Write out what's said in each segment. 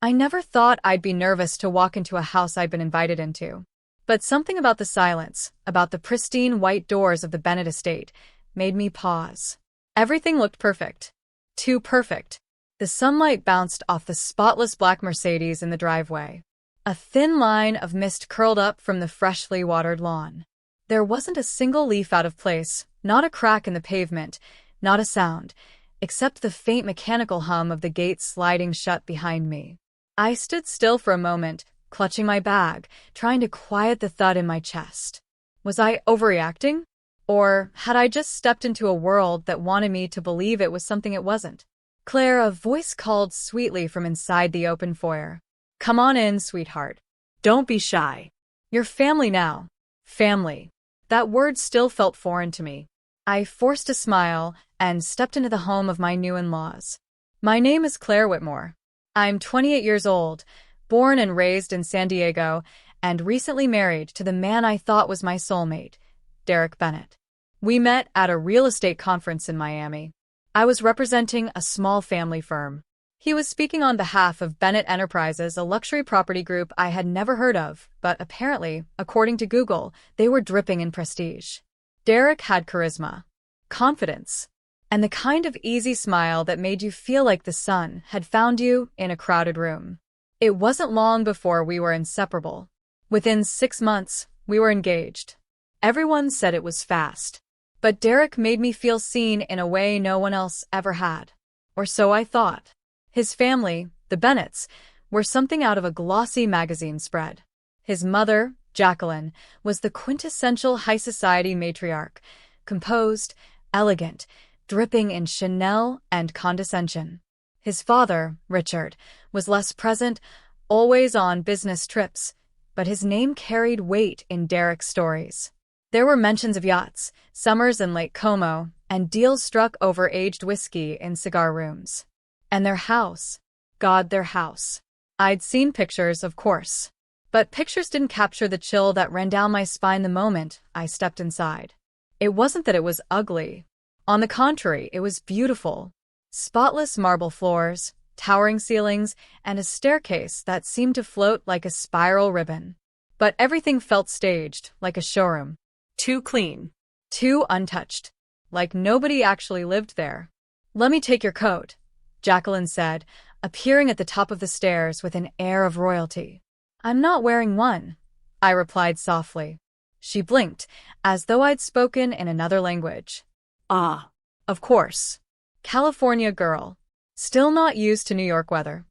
I never thought I'd be nervous to walk into a house I'd been invited into. But something about the silence, about the pristine white doors of the Bennett estate, made me pause. Everything looked perfect. Too perfect. The sunlight bounced off the spotless black Mercedes in the driveway. A thin line of mist curled up from the freshly watered lawn. There wasn't a single leaf out of place, not a crack in the pavement, not a sound, except the faint mechanical hum of the gate sliding shut behind me. I stood still for a moment, clutching my bag, trying to quiet the thud in my chest. Was I overreacting? Or had I just stepped into a world that wanted me to believe it was something it wasn't? Claire, a voice called sweetly from inside the open foyer. Come on in, sweetheart. Don't be shy. You're family now. Family. That word still felt foreign to me. I forced a smile and stepped into the home of my new in-laws. My name is Claire Whitmore. I'm 28 years old, born and raised in San Diego, and recently married to the man I thought was my soulmate, Derek Bennett. We met at a real estate conference in Miami. I was representing a small family firm. He was speaking on behalf of Bennett Enterprises, a luxury property group I had never heard of, but apparently, according to Google, they were dripping in prestige. Derek had charisma, confidence, and the kind of easy smile that made you feel like the sun had found you in a crowded room. It wasn't long before we were inseparable. Within 6 months, we were engaged. Everyone said it was fast. But Derek made me feel seen in a way no one else ever had. Or so I thought. His family, the Bennetts, were something out of a glossy magazine spread. His mother, Jacqueline, was the quintessential high society matriarch, composed, elegant, dripping in Chanel and condescension. His father, Richard, was less present, always on business trips, but his name carried weight in Derek's stories. There were mentions of yachts, summers in Lake Como, and deals struck over aged whiskey in cigar rooms. And their house. God, their house. I'd seen pictures, of course. But pictures didn't capture the chill that ran down my spine the moment I stepped inside. It wasn't that it was ugly. On the contrary, it was beautiful. Spotless marble floors, towering ceilings, and a staircase that seemed to float like a spiral ribbon. But everything felt staged, like a showroom. Too clean. Too untouched. Like nobody actually lived there. Let me take your coat, Jacqueline said, appearing at the top of the stairs with an air of royalty. I'm not wearing one, I replied softly. She blinked, as though I'd spoken in another language. Ah, of course. California girl. Still not used to New York weather.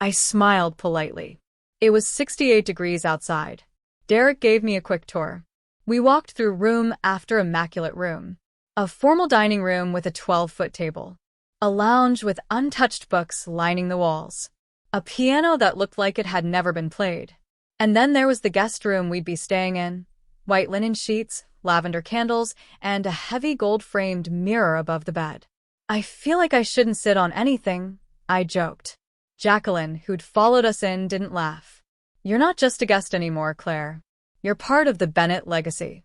I smiled politely. It was 68 degrees outside. Derek gave me a quick tour. We walked through room after immaculate room. A formal dining room with a 12-foot table. A lounge with untouched books lining the walls. A piano that looked like it had never been played. And then there was the guest room we'd be staying in. White linen sheets, lavender candles, and a heavy gold-framed mirror above the bed. I feel like I shouldn't sit on anything, I joked. Jacqueline, who'd followed us in, didn't laugh. You're not just a guest anymore, Claire. You're part of the Bennett legacy.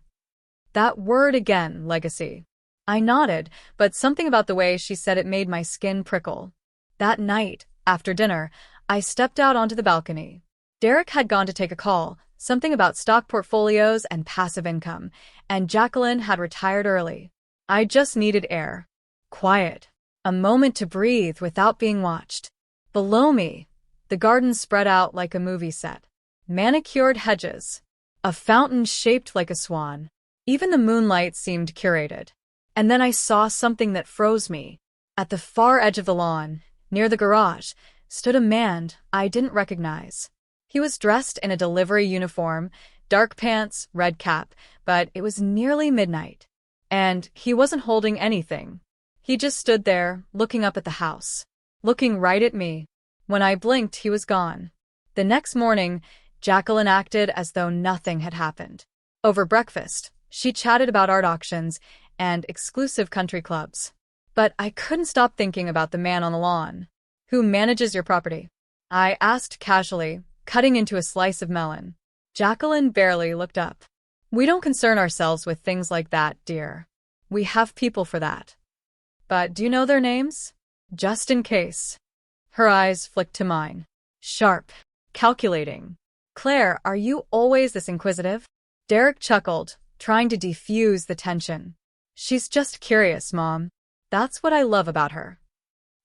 That word again, legacy. I nodded, but something about the way she said it made my skin prickle. That night, after dinner, I stepped out onto the balcony. Derek had gone to take a call, something about stock portfolios and passive income, and Jacqueline had retired early. I just needed air. Quiet. A moment to breathe without being watched. Below me, the garden spread out like a movie set. Manicured hedges. A fountain shaped like a swan. Even the moonlight seemed curated. And then I saw something that froze me. At the far edge of the lawn, near the garage, stood a man I didn't recognize. He was dressed in a delivery uniform, dark pants, red cap, but it was nearly midnight. And he wasn't holding anything. He just stood there, looking up at the house. Looking right at me. When I blinked, he was gone. The next morning, Jacqueline acted as though nothing had happened. Over breakfast, she chatted about art auctions and exclusive country clubs. But I couldn't stop thinking about the man on the lawn. Who manages your property? I asked casually, cutting into a slice of melon. Jacqueline barely looked up. We don't concern ourselves with things like that, dear. We have people for that. But do you know their names? Just in case. Her eyes flicked to mine. Sharp. Calculating. Claire, are you always this inquisitive? Derek chuckled, trying to defuse the tension. She's just curious, Mom. That's what I love about her.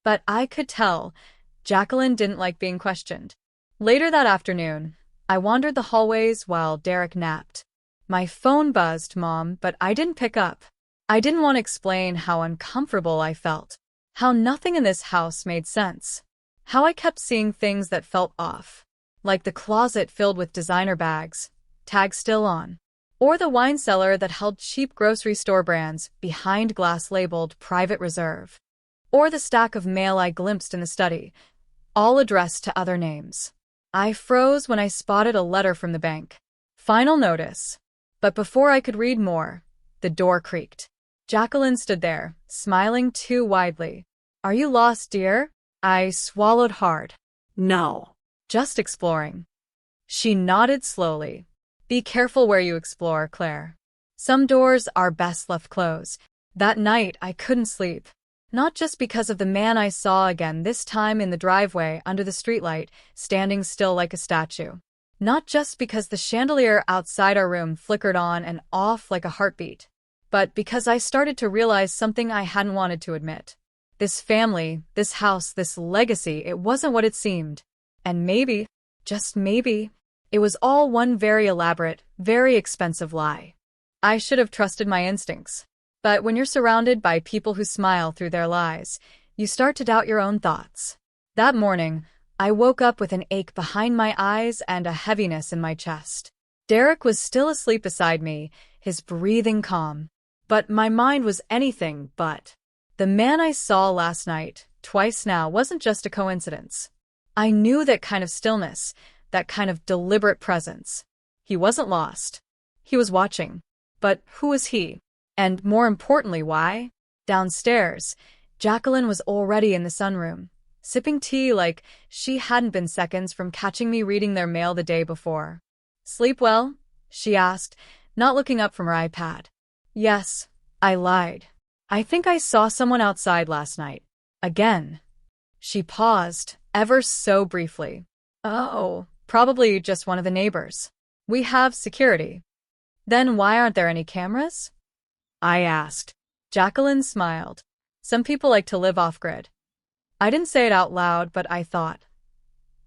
But I could tell Jacqueline didn't like being questioned. Later that afternoon, I wandered the hallways while Derek napped. My phone buzzed, Mom, but I didn't pick up. I didn't want to explain how uncomfortable I felt, how nothing in this house made sense, how I kept seeing things that felt off, like the closet filled with designer bags, tags still on, or the wine cellar that held cheap grocery store brands behind glass labeled Private Reserve, or the stack of mail I glimpsed in the study, all addressed to other names. I froze when I spotted a letter from the bank. Final notice. But before I could read more, the door creaked. Jacqueline stood there, smiling too widely. Are you lost, dear? I swallowed hard. No. Just exploring. She nodded slowly. Be careful where you explore, Claire. Some doors are best left closed. That night, I couldn't sleep. Not just because of the man I saw again, this time in the driveway under the streetlight, standing still like a statue. Not just because the chandelier outside our room flickered on and off like a heartbeat, but because I started to realize something I hadn't wanted to admit. This family, this house, this legacy, it wasn't what it seemed. And maybe, just maybe, it was all one very elaborate, very expensive lie. I should have trusted my instincts. But when you're surrounded by people who smile through their lies, you start to doubt your own thoughts. That morning, I woke up with an ache behind my eyes and a heaviness in my chest. Derek was still asleep beside me, his breathing calm. But my mind was anything but. The man I saw last night, twice now, wasn't just a coincidence. I knew that kind of stillness, that kind of deliberate presence. He wasn't lost. He was watching. But who was he? And more importantly, why? Downstairs, Jacqueline was already in the sunroom, sipping tea like she hadn't been seconds from catching me reading their mail the day before. Sleep well? She asked, not looking up from her iPad. Yes, I lied. I think I saw someone outside last night. Again. She paused, ever so briefly. Oh, probably just one of the neighbors. We have security. Then why aren't there any cameras? I asked. Jacqueline smiled. Some people like to live off-grid. I didn't say it out loud, but I thought.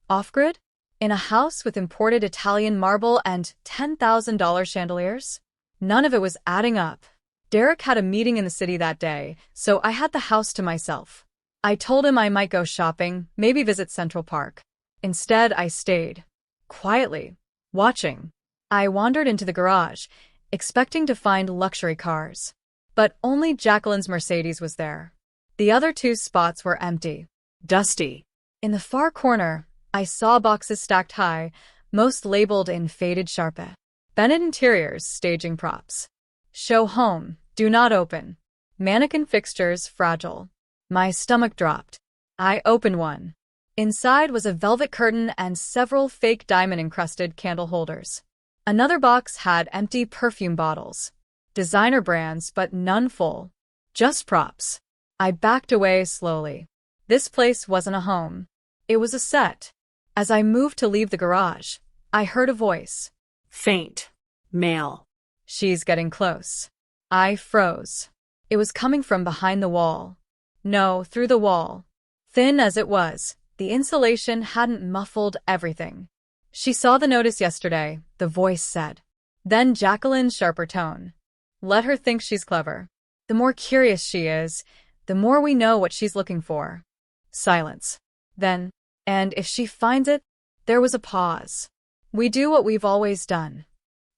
Off-grid? In a house with imported Italian marble and $10,000 chandeliers? None of it was adding up. Derek had a meeting in the city that day, so I had the house to myself. I told him I might go shopping, maybe visit Central Park. Instead, I stayed. Quietly. Watching. I wandered into the garage, expecting to find luxury cars. But only Jacqueline's Mercedes was there. The other two spots were empty. Dusty. In the far corner, I saw boxes stacked high, most labeled in faded Sharpie. Bennett Interiors staging props. Show home, do not open. Mannequin fixtures fragile. My stomach dropped. I opened one. Inside was a velvet curtain and several fake diamond-encrusted candle holders. Another box had empty perfume bottles. Designer brands, but none full. Just props. I backed away slowly. This place wasn't a home. It was a set. As I moved to leave the garage, I heard a voice. Faint. Male. She's getting close. I froze. It was coming from behind the wall. No, through the wall. Thin as it was, the insulation hadn't muffled everything. She saw the notice yesterday, the voice said. Then Jacqueline's sharper tone. Let her think she's clever. The more curious she is, the more we know what she's looking for. Silence. Then, and if she finds it, there was a pause. We do what we've always done.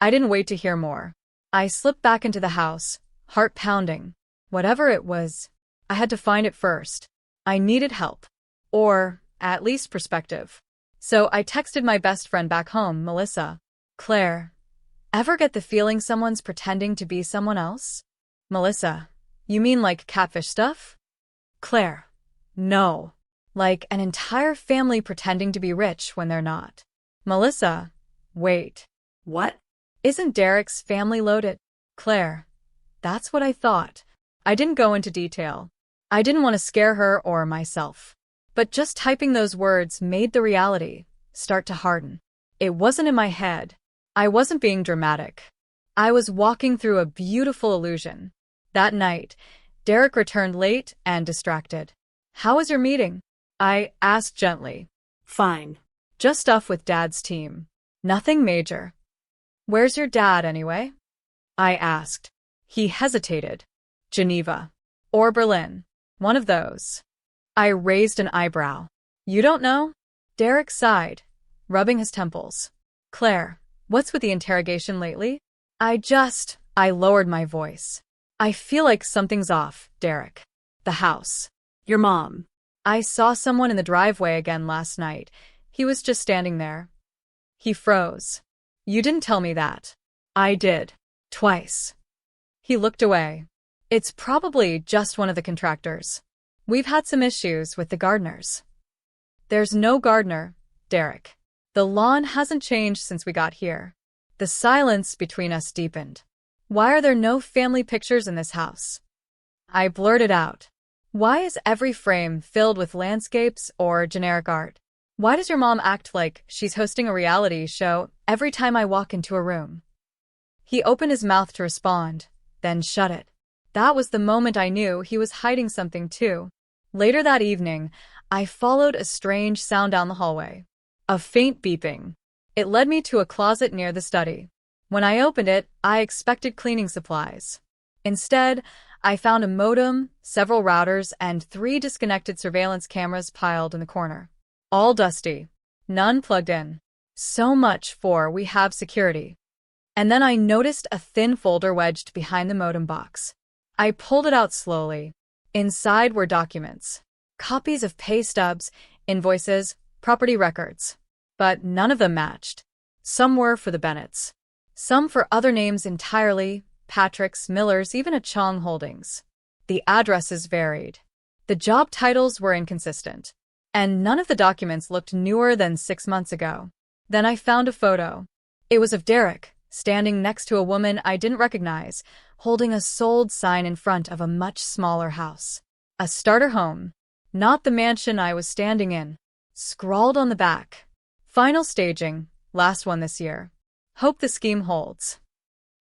I didn't wait to hear more. I slipped back into the house, heart pounding. Whatever it was, I had to find it first. I needed help. Or, at least perspective. So I texted my best friend back home, Melissa. Claire, ever get the feeling someone's pretending to be someone else? Melissa, you mean like catfish stuff? Claire, no. Like an entire family pretending to be rich when they're not. Melissa, wait. What? Isn't Derek's family loaded? Claire, that's what I thought. I didn't go into detail. I didn't want to scare her or myself. But just typing those words made the reality start to harden. It wasn't in my head. I wasn't being dramatic. I was walking through a beautiful illusion. That night, Derek returned late and distracted. "How was your meeting?" I asked gently. Fine. "Just stuff with Dad's team. Nothing major." "Where's your dad, anyway?" I asked. He hesitated. "Geneva. Or Berlin. One of those." I raised an eyebrow. "You don't know?" Derek sighed, rubbing his temples. "Claire, what's with the interrogation lately?" I lowered my voice. "I feel like something's off, Derek." "The house." Your mom. "I saw someone in the driveway again last night. He was just standing there." He froze. "You didn't tell me that." "I did. Twice." He looked away. "It's probably just one of the contractors. We've had some issues with the gardeners." "There's no gardener, Derek. The lawn hasn't changed since we got here." The silence between us deepened. "Why are there no family pictures in this house?" I blurted out. "Why is every frame filled with landscapes or generic art? Why does your mom act like she's hosting a reality show every time I walk into a room?" He opened his mouth to respond, then shut it. That was the moment I knew he was hiding something too. Later that evening, I followed a strange sound down the hallway. A faint beeping. It led me to a closet near the study. When I opened it, I expected cleaning supplies. Instead, I found a modem, several routers, and 3 disconnected surveillance cameras piled in the corner. All dusty. None plugged in. So much for "we have security." And then I noticed a thin folder wedged behind the modem box. I pulled it out slowly. Inside were documents. Copies of pay stubs, invoices, property records. But none of them matched. Some were for the Bennetts. Some for other names entirely, Patrick's, Miller's, even a Chong Holdings. The addresses varied. The job titles were inconsistent. And none of the documents looked newer than 6 months ago. Then I found a photo. It was of Derek, standing next to a woman I didn't recognize, holding a sold sign in front of a much smaller house. A starter home. Not the mansion I was standing in. Scrawled on the back. "Final staging, last one this year. Hope the scheme holds."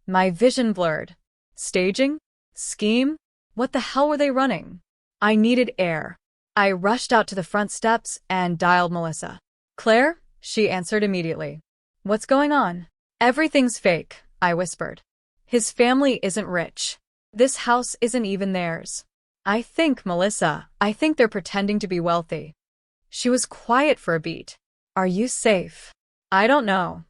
My vision blurred. Staging? Scheme? What the hell were they running? I needed air. I rushed out to the front steps and dialed Melissa. "Claire?" She answered immediately. "What's going on?" "Everything's fake," I whispered. "His family isn't rich. This house isn't even theirs." Melissa, I think they're pretending to be wealthy." She was quiet for a beat. "Are you safe?" "I don't know."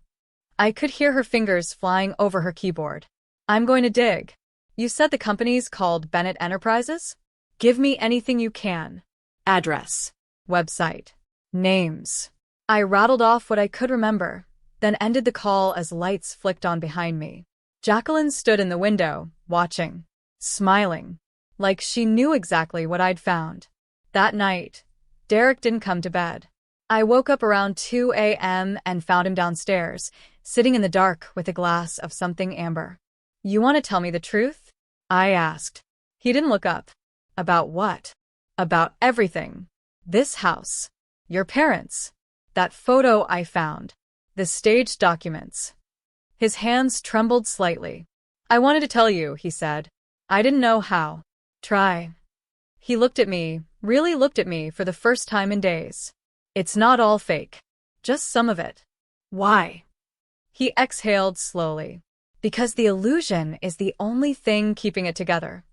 I could hear her fingers flying over her keyboard. "I'm going to dig." "You said the company's called Bennett Enterprises?" "Give me anything you can." Address. Website. Names. I rattled off what I could remember, then ended the call as lights flicked on behind me. Jacqueline stood in the window, watching, smiling, like she knew exactly what I'd found. That night, Derek didn't come to bed. I woke up around 2 a.m. and found him downstairs, sitting in the dark with a glass of something amber. "You want to tell me the truth?" I asked. He didn't look up. "About what?" "About everything. This house. Your parents. That photo I found. The staged documents." His hands trembled slightly. "I wanted to tell you," he said. "I didn't know how. Try." He looked at me, really looked at me for the first time in days. "It's not all fake. Just some of it." Why? He exhaled slowly. "Because the illusion is the only thing keeping it together."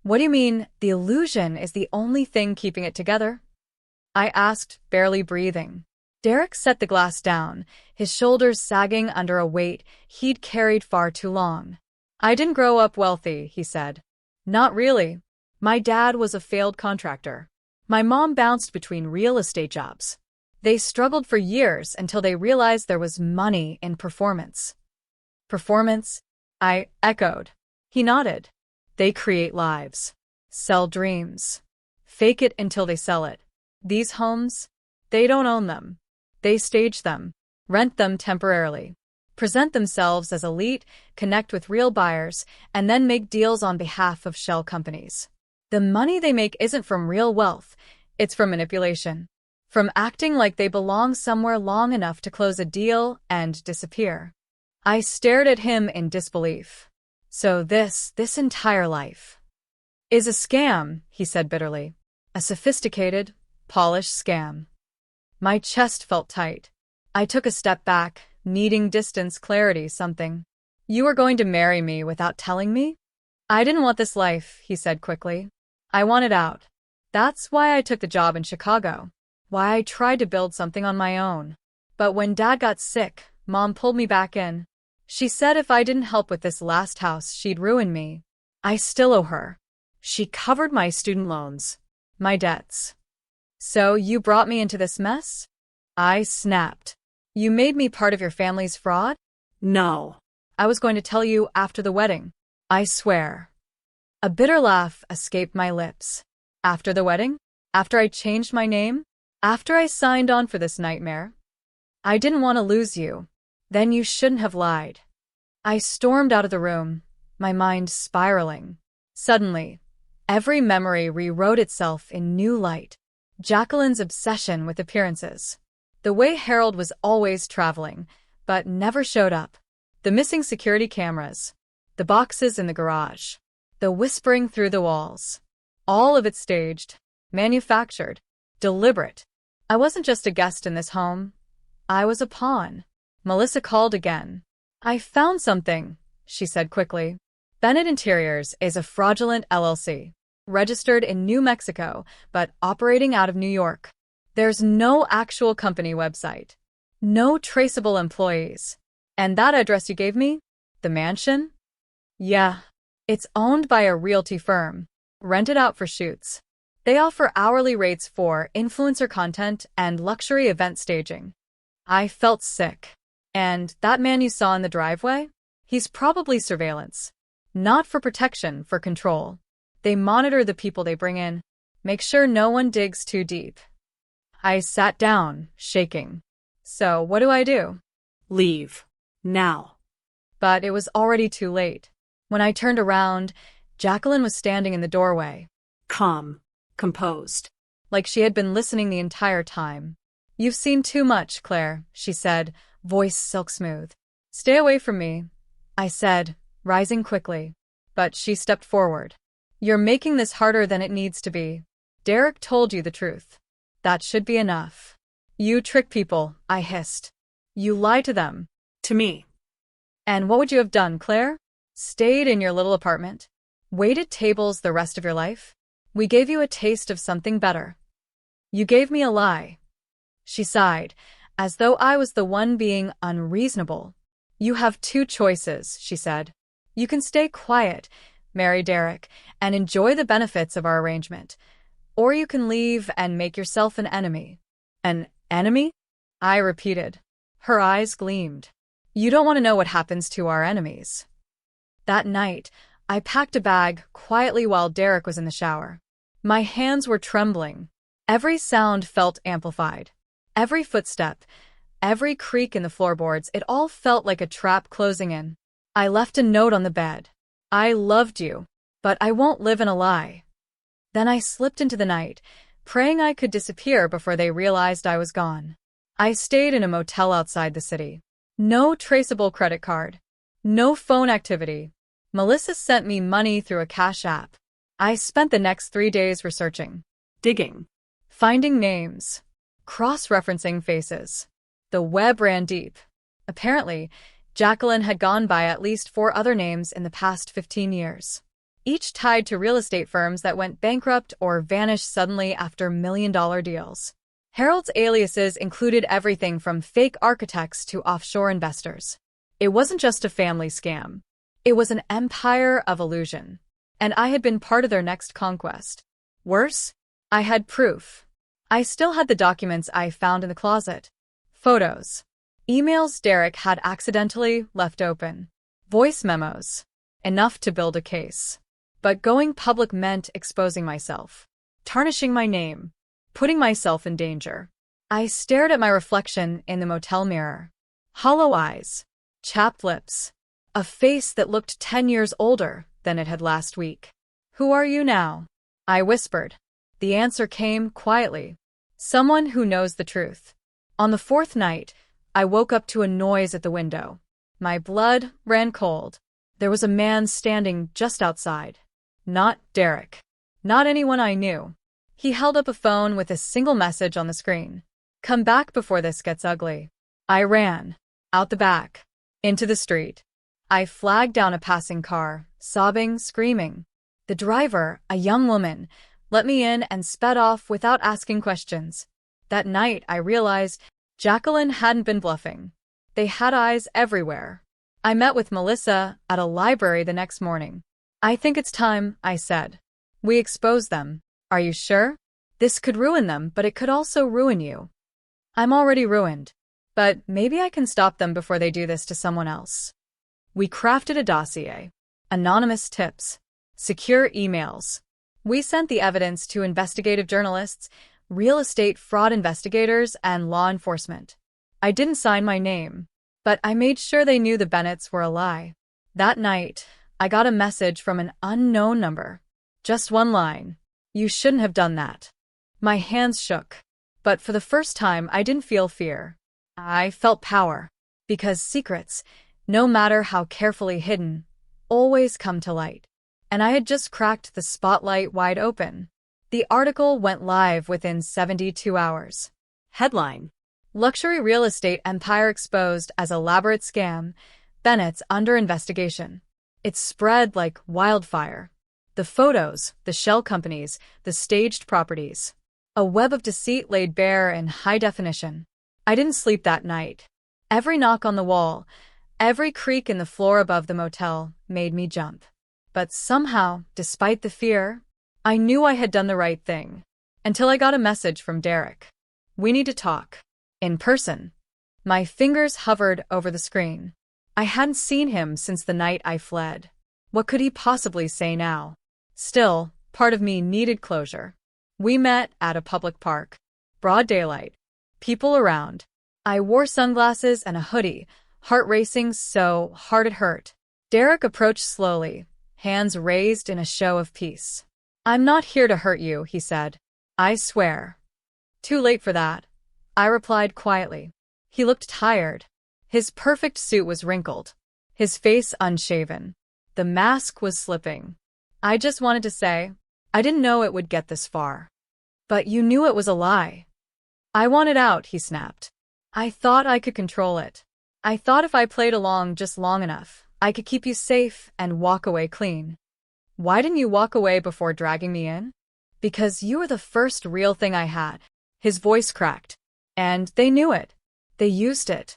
"What do you mean, the illusion is the only thing keeping it together?" I asked, barely breathing. Derek set the glass down, his shoulders sagging under a weight he'd carried far too long. "I didn't grow up wealthy," he said. "Not really. My dad was a failed contractor. My mom bounced between real estate jobs. They struggled for years until they realized there was money in performance." "Performance?" I echoed. He nodded. "They create lives. Sell dreams. Fake it until they sell it. These homes? They don't own them. They stage them, rent them temporarily, present themselves as elite, connect with real buyers, and then make deals on behalf of shell companies. The money they make isn't from real wealth, It's from manipulation. From acting like they belong somewhere long enough to close a deal and disappear. I stared at him in disbelief. So this entire life is a scam, he said bitterly. A sophisticated, polished scam. My chest felt tight. I took a step back, needing distance, clarity, something. You were going to marry me without telling me? I didn't want this life, he said quickly. I wanted out. That's why I took the job in Chicago. Why I tried to build something on my own. But when Dad got sick, Mom pulled me back in. She said if I didn't help with this last house, she'd ruin me. I still owe her. She covered my student loans. My debts. So you brought me into this mess? I snapped. You made me part of your family's fraud? No. I was going to tell you after the wedding. I swear. A bitter laugh escaped my lips. After the wedding? After I changed my name? After I signed on for this nightmare? I didn't want to lose you. Then you shouldn't have lied. I stormed out of the room, my mind spiraling. Suddenly, every memory rewrote itself in new light. Jacqueline's obsession with appearances. The way Harold was always traveling, but never showed up. The missing security cameras. The boxes in the garage. The whispering through the walls. All of it staged, manufactured, deliberate. I wasn't just a guest in this home. I was a pawn. Melissa called again. I found something, she said quickly. Bennett Interiors is a fraudulent LLC, registered in New Mexico, but operating out of New York. There's no actual company website. No traceable employees. And that address you gave me? The mansion? Yeah. It's owned by a realty firm, rented out for shoots. They offer hourly rates for influencer content and luxury event staging. I felt sick. And that man you saw in the driveway? He's probably surveillance. Not for protection, for control. They monitor the people they bring in, make sure no one digs too deep. I sat down, shaking. So what do I do? Leave. Now. But it was already too late. When I turned around, Jacqueline was standing in the doorway. Calm. Composed. Like she had been listening the entire time. You've seen too much, Claire, she said, voice silk smooth. Stay away from me, I said, rising quickly. But she stepped forward. You're making this harder than it needs to be. Derek told you the truth. That should be enough. You trick people, I hissed. You lie to them. To me. And what would you have done, Claire? Stayed in your little apartment? Waited tables the rest of your life? We gave you a taste of something better. You gave me a lie. She sighed, as though I was the one being unreasonable. You have two choices, she said. You can stay quiet, marry Derek, and enjoy the benefits of our arrangement. Or you can leave and make yourself an enemy. An enemy? I repeated. Her eyes gleamed. You don't want to know what happens to our enemies. That night, I packed a bag quietly while Derek was in the shower. My hands were trembling. Every sound felt amplified. Every footstep, every creak in the floorboards, it all felt like a trap closing in. I left a note on the bed. I loved you, but I won't live in a lie. Then I slipped into the night, praying I could disappear before they realized I was gone. I stayed in a motel outside the city. No traceable credit card. No phone activity. Melissa sent me money through a cash app. I spent the next 3 days researching. Digging. Finding names. Cross-referencing faces. The web ran deep. Apparently, Jacqueline had gone by at least 4 other names in the past 15 years. Each tied to real estate firms that went bankrupt or vanished suddenly after million-dollar deals. Harold's aliases included everything from fake architects to offshore investors. It wasn't just a family scam. It was an empire of illusion. And I had been part of their next conquest. Worse, I had proof. I still had the documents I found in the closet. Photos. Emails Derek had accidentally left open. Voice memos. Enough to build a case. But going public meant exposing myself. Tarnishing my name. Putting myself in danger. I stared at my reflection in the motel mirror. Hollow eyes. Chapped lips. A face that looked 10 years older than it had last week. Who are you now? I whispered. The answer came quietly. Someone who knows the truth. On the fourth night, I woke up to a noise at the window. My blood ran cold. There was a man standing just outside. Not Derek. Not anyone I knew. He held up a phone with a single message on the screen. Come back before this gets ugly. I ran. Out the back. Into the street. I flagged down a passing car, sobbing, screaming. The driver, a young woman, let me in and sped off without asking questions. That night, I realized Jacqueline hadn't been bluffing. They had eyes everywhere. I met with Melissa at a library the next morning. I think it's time, I said. We expose them. Are you sure? This could ruin them, but it could also ruin you. I'm already ruined. But maybe I can stop them before they do this to someone else. We crafted a dossier. Anonymous tips. Secure emails. We sent the evidence to investigative journalists, real estate fraud investigators, and law enforcement. I didn't sign my name, but I made sure they knew the Bennetts were a lie. That night, I got a message from an unknown number. Just one line. You shouldn't have done that. My hands shook. But for the first time, I didn't feel fear. I felt power. Because secrets, no matter how carefully hidden, always come to light. And I had just cracked the spotlight wide open. The article went live within 72 hours. Headline: Luxury real estate empire exposed as elaborate scam. Bennett's under investigation. It spread like wildfire. The photos, the shell companies, the staged properties. A web of deceit laid bare in high definition. I didn't sleep that night. Every knock on the wall, every creak in the floor above the motel made me jump. But somehow, despite the fear, I knew I had done the right thing. Until I got a message from Derek. We need to talk. In person. My fingers hovered over the screen. I hadn't seen him since the night I fled. What could he possibly say now? Still, part of me needed closure. We met at a public park. Broad daylight. People around. I wore sunglasses and a hoodie, heart racing so hard it hurt. Derek approached slowly, hands raised in a show of peace. I'm not here to hurt you, he said. I swear. Too late for that, I replied quietly. He looked tired. His perfect suit was wrinkled. His face unshaven. The mask was slipping. I just wanted to say, I didn't know it would get this far. But you knew it was a lie. I wanted out, he snapped. I thought I could control it. I thought if I played along just long enough, I could keep you safe and walk away clean. Why didn't you walk away before dragging me in? Because you were the first real thing I had. His voice cracked. And they knew it. They used it.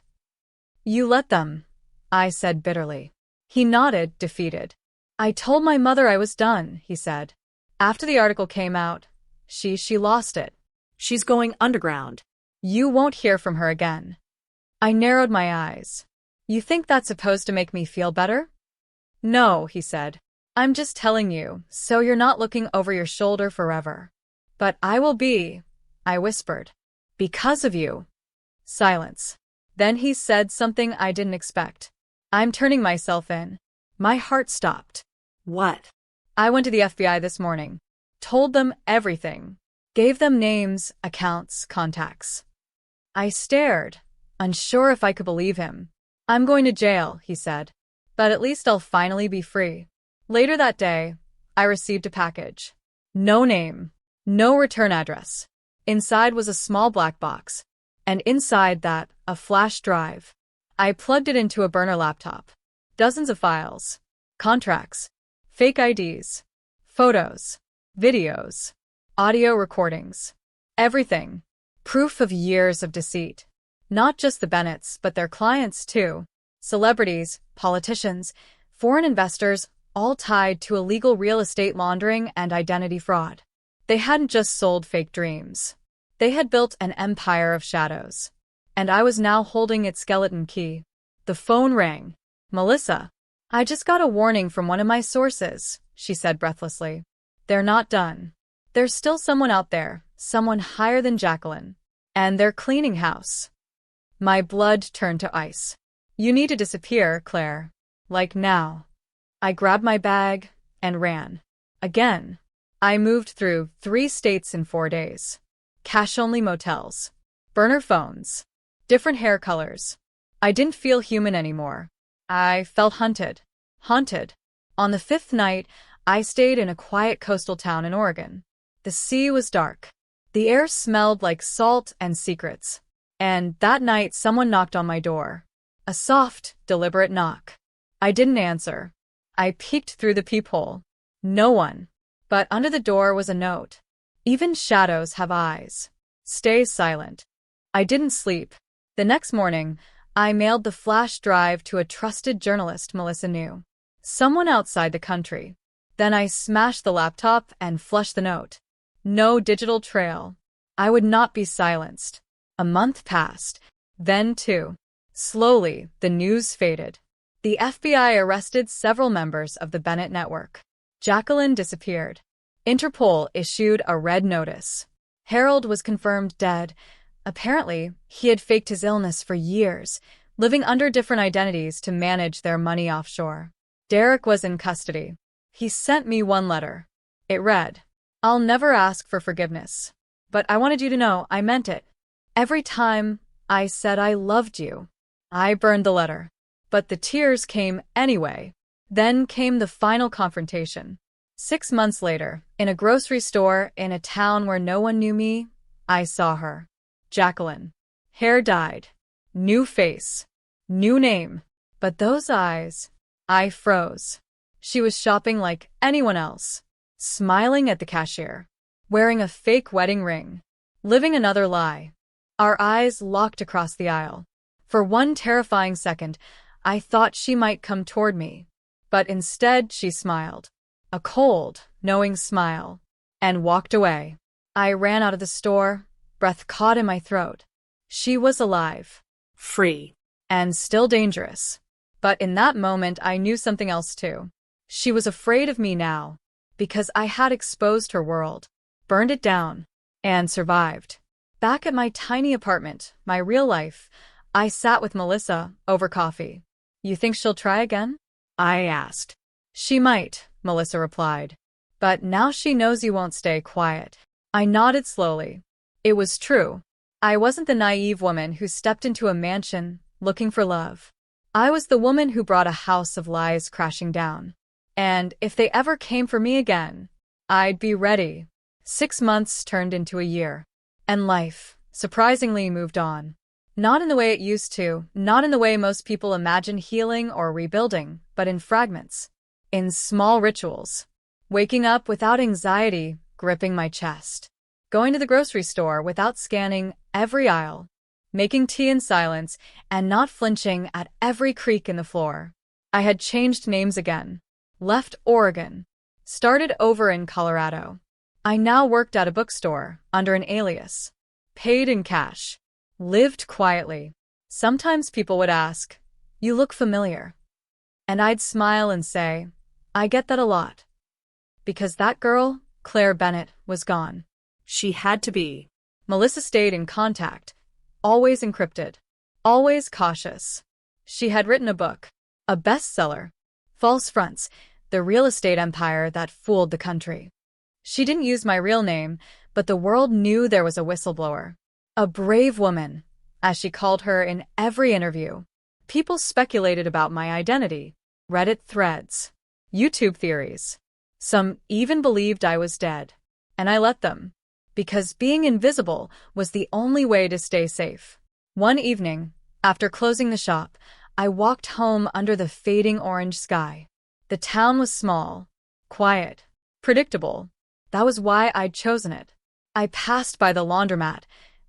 You let them, I said bitterly. He nodded, defeated. I told my mother I was done, he said. After the article came out, she lost it. She's going underground. You won't hear from her again. I narrowed my eyes. You think that's supposed to make me feel better? No, he said. I'm just telling you, so you're not looking over your shoulder forever. But I will be, I whispered. Because of you. Silence. Then he said something I didn't expect. I'm turning myself in. My heart stopped. What? I went to the FBI this morning. Told them everything. Gave them names, accounts, contacts. I stared, unsure if I could believe him. I'm going to jail, he said. But at least I'll finally be free. Later that day, I received a package. No name. No return address. Inside was a small black box. And inside that, a flash drive. I plugged it into a burner laptop. Dozens of files. Contracts. Fake IDs. Photos. Videos. Audio recordings. Everything. Proof of years of deceit. Not just the Bennetts, but their clients too. Celebrities, politicians, foreign investors, all tied to illegal real estate laundering and identity fraud. They hadn't just sold fake dreams. They had built an empire of shadows. And I was now holding its skeleton key. The phone rang. Melissa. I just got a warning from one of my sources, she said breathlessly. They're not done. There's still someone out there, someone higher than Jacqueline. And they're cleaning house. My blood turned to ice. You need to disappear, Claire. Like now. I grabbed my bag and ran. Again. I moved through 3 states in 4 days. Cash-only motels. Burner phones. Different hair colors. I didn't feel human anymore. I felt hunted. Haunted. On the 5th night, I stayed in a quiet coastal town in Oregon. The sea was dark. The air smelled like salt and secrets. And that night, someone knocked on my door. A soft, deliberate knock. I didn't answer. I peeked through the peephole. No one. But under the door was a note. Even shadows have eyes. Stay silent. I didn't sleep. The next morning, I mailed the flash drive to a trusted journalist Melissa knew. Someone outside the country. Then I smashed the laptop and flushed the note. No digital trail. I would not be silenced. A month passed. Then 2. Slowly, the news faded. The FBI arrested several members of the Bennett network. Jacqueline disappeared. Interpol issued a red notice. Harold was confirmed dead. Apparently, he had faked his illness for years, living under different identities to manage their money offshore. Derek was in custody. He sent me one letter. It read, "I'll never ask for forgiveness. But I wanted you to know I meant it. Every time I said I loved you." I burned the letter. But the tears came anyway. Then came the final confrontation. 6 months later, in a grocery store in a town where no one knew me, I saw her. Jacqueline. Hair dyed. New face. New name. But those eyes. I froze. She was shopping like anyone else. Smiling at the cashier. Wearing a fake wedding ring. Living another lie. Our eyes locked across the aisle. For one terrifying second, I thought she might come toward me. But instead, she smiled. A cold, knowing smile. And walked away. I ran out of the store, breath caught in my throat. She was alive. Free. And still dangerous. But in that moment, I knew something else too. She was afraid of me now. Because I had exposed her world. Burned it down. And survived. Back at my tiny apartment, my real life, I sat with Melissa over coffee. "You think she'll try again?" I asked. "She might," Melissa replied. "But now she knows you won't stay quiet." I nodded slowly. It was true. I wasn't the naive woman who stepped into a mansion looking for love. I was the woman who brought a house of lies crashing down. And if they ever came for me again, I'd be ready. 6 months turned into a year. And life, surprisingly, moved on. Not in the way it used to, not in the way most people imagine healing or rebuilding, but in fragments. In small rituals. Waking up without anxiety gripping my chest. Going to the grocery store without scanning every aisle. Making tea in silence and not flinching at every creak in the floor. I had changed names again. Left Oregon. Started over in Colorado. I now worked at a bookstore under an alias. Paid in cash. Lived quietly. Sometimes people would ask, "You look familiar." And I'd smile and say, "I get that a lot." Because that girl, Claire Bennett, was gone. She had to be. Melissa stayed in contact. Always encrypted. Always cautious. She had written a book. A bestseller. False Fronts, the real estate empire that fooled the country. She didn't use my real name, but the world knew there was a whistleblower. A brave woman, as she called her in every interview. People speculated about my identity. Reddit threads. YouTube theories. Some even believed I was dead. And I let them. Because being invisible was the only way to stay safe. One evening, after closing the shop, I walked home under the fading orange sky. The town was small, quiet, predictable. That was why I'd chosen it. I passed by the laundromat,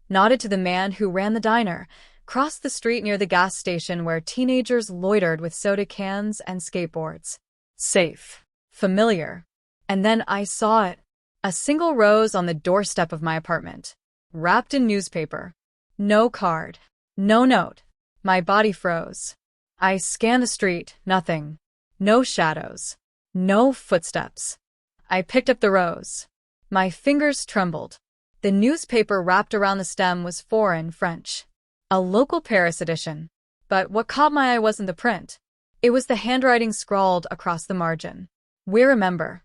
nodded to the man who ran the diner, crossed the street near the gas station where teenagers loitered with soda cans and skateboards. Safe. Familiar. And then I saw it. A single rose on the doorstep of my apartment. Wrapped in newspaper. No card. No note. My body froze. I scanned the street. Nothing. No shadows. No footsteps. I picked up the rose. My fingers trembled. The newspaper wrapped around the stem was foreign French. A local Paris edition. But what caught my eye wasn't the print. It was the handwriting scrawled across the margin. "We remember."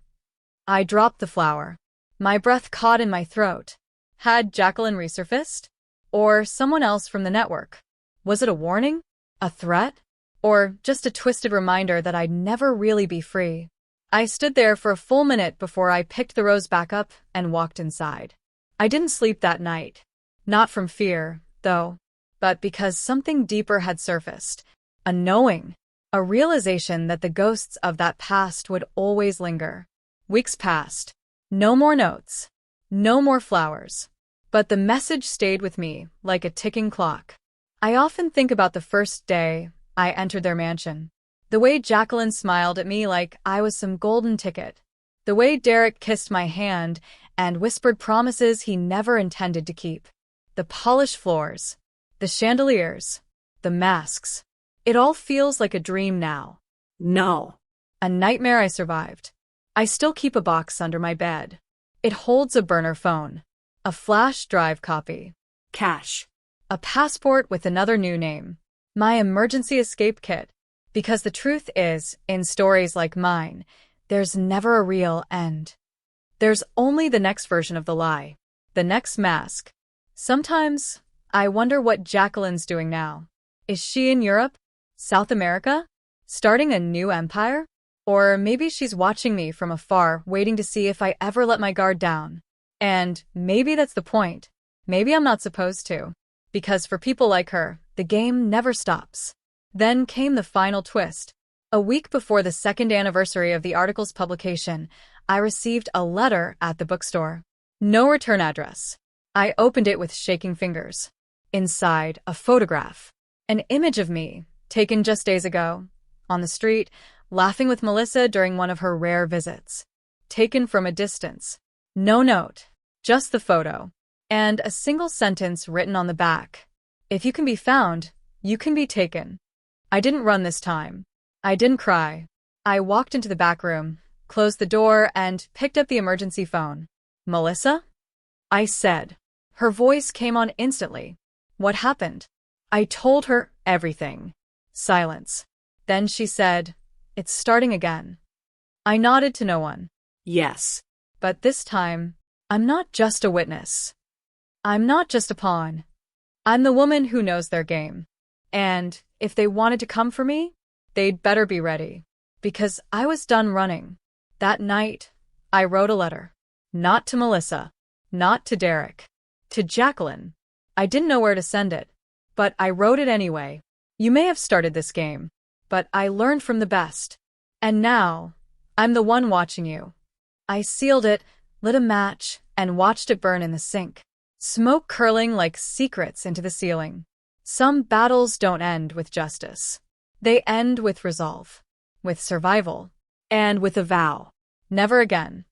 I dropped the flower. My breath caught in my throat. Had Jacqueline resurfaced? Or someone else from the network? Was it a warning? A threat? Or just a twisted reminder that I'd never really be free? I stood there for a full minute before I picked the rose back up and walked inside. I didn't sleep that night. Not from fear, though, but because something deeper had surfaced. A knowing. A realization that the ghosts of that past would always linger. Weeks passed. No more notes. No more flowers. But the message stayed with me like a ticking clock. I often think about the first day I entered their mansion. The way Jacqueline smiled at me like I was some golden ticket. The way Derek kissed my hand and whispered promises he never intended to keep. The polished floors. The chandeliers. The masks. It all feels like a dream now. No. A nightmare I survived. I still keep a box under my bed. It holds a burner phone. A flash drive copy. Cash. A passport with another new name. My emergency escape kit. Because the truth is, in stories like mine, there's never a real end. There's only the next version of the lie. The next mask. Sometimes, I wonder what Jacqueline's doing now. Is she in Europe? South America? Starting a new empire? Or maybe she's watching me from afar, waiting to see if I ever let my guard down. And maybe that's the point. Maybe I'm not supposed to. Because for people like her, the game never stops. Then came the final twist. A week before the second anniversary of the article's publication, I received a letter at the bookstore. No return address. I opened it with shaking fingers. Inside, a photograph. An image of me, taken just days ago, on the street, laughing with Melissa during one of her rare visits. Taken from a distance. No note, just the photo. And a single sentence written on the back. If you can be found, you can be taken. I didn't run this time. I didn't cry. I walked into the back room, closed the door, and picked up the emergency phone. Melissa? I said. Her voice came on instantly. What happened? I told her everything. Silence. Then she said, "It's starting again." I nodded to no one. Yes. But this time, I'm not just a witness. I'm not just a pawn. I'm the woman who knows their game. And if they wanted to come for me, they'd better be ready. Because I was done running. That night, I wrote a letter. Not to Melissa. Not to Derek. To Jacqueline. I didn't know where to send it. But I wrote it anyway. You may have started this game. But I learned from the best. And now, I'm the one watching you. I sealed it, lit a match, and watched it burn in the sink. Smoke curling like secrets into the ceiling. Some battles don't end with justice. They end with resolve, with survival, and with a vow. Never again.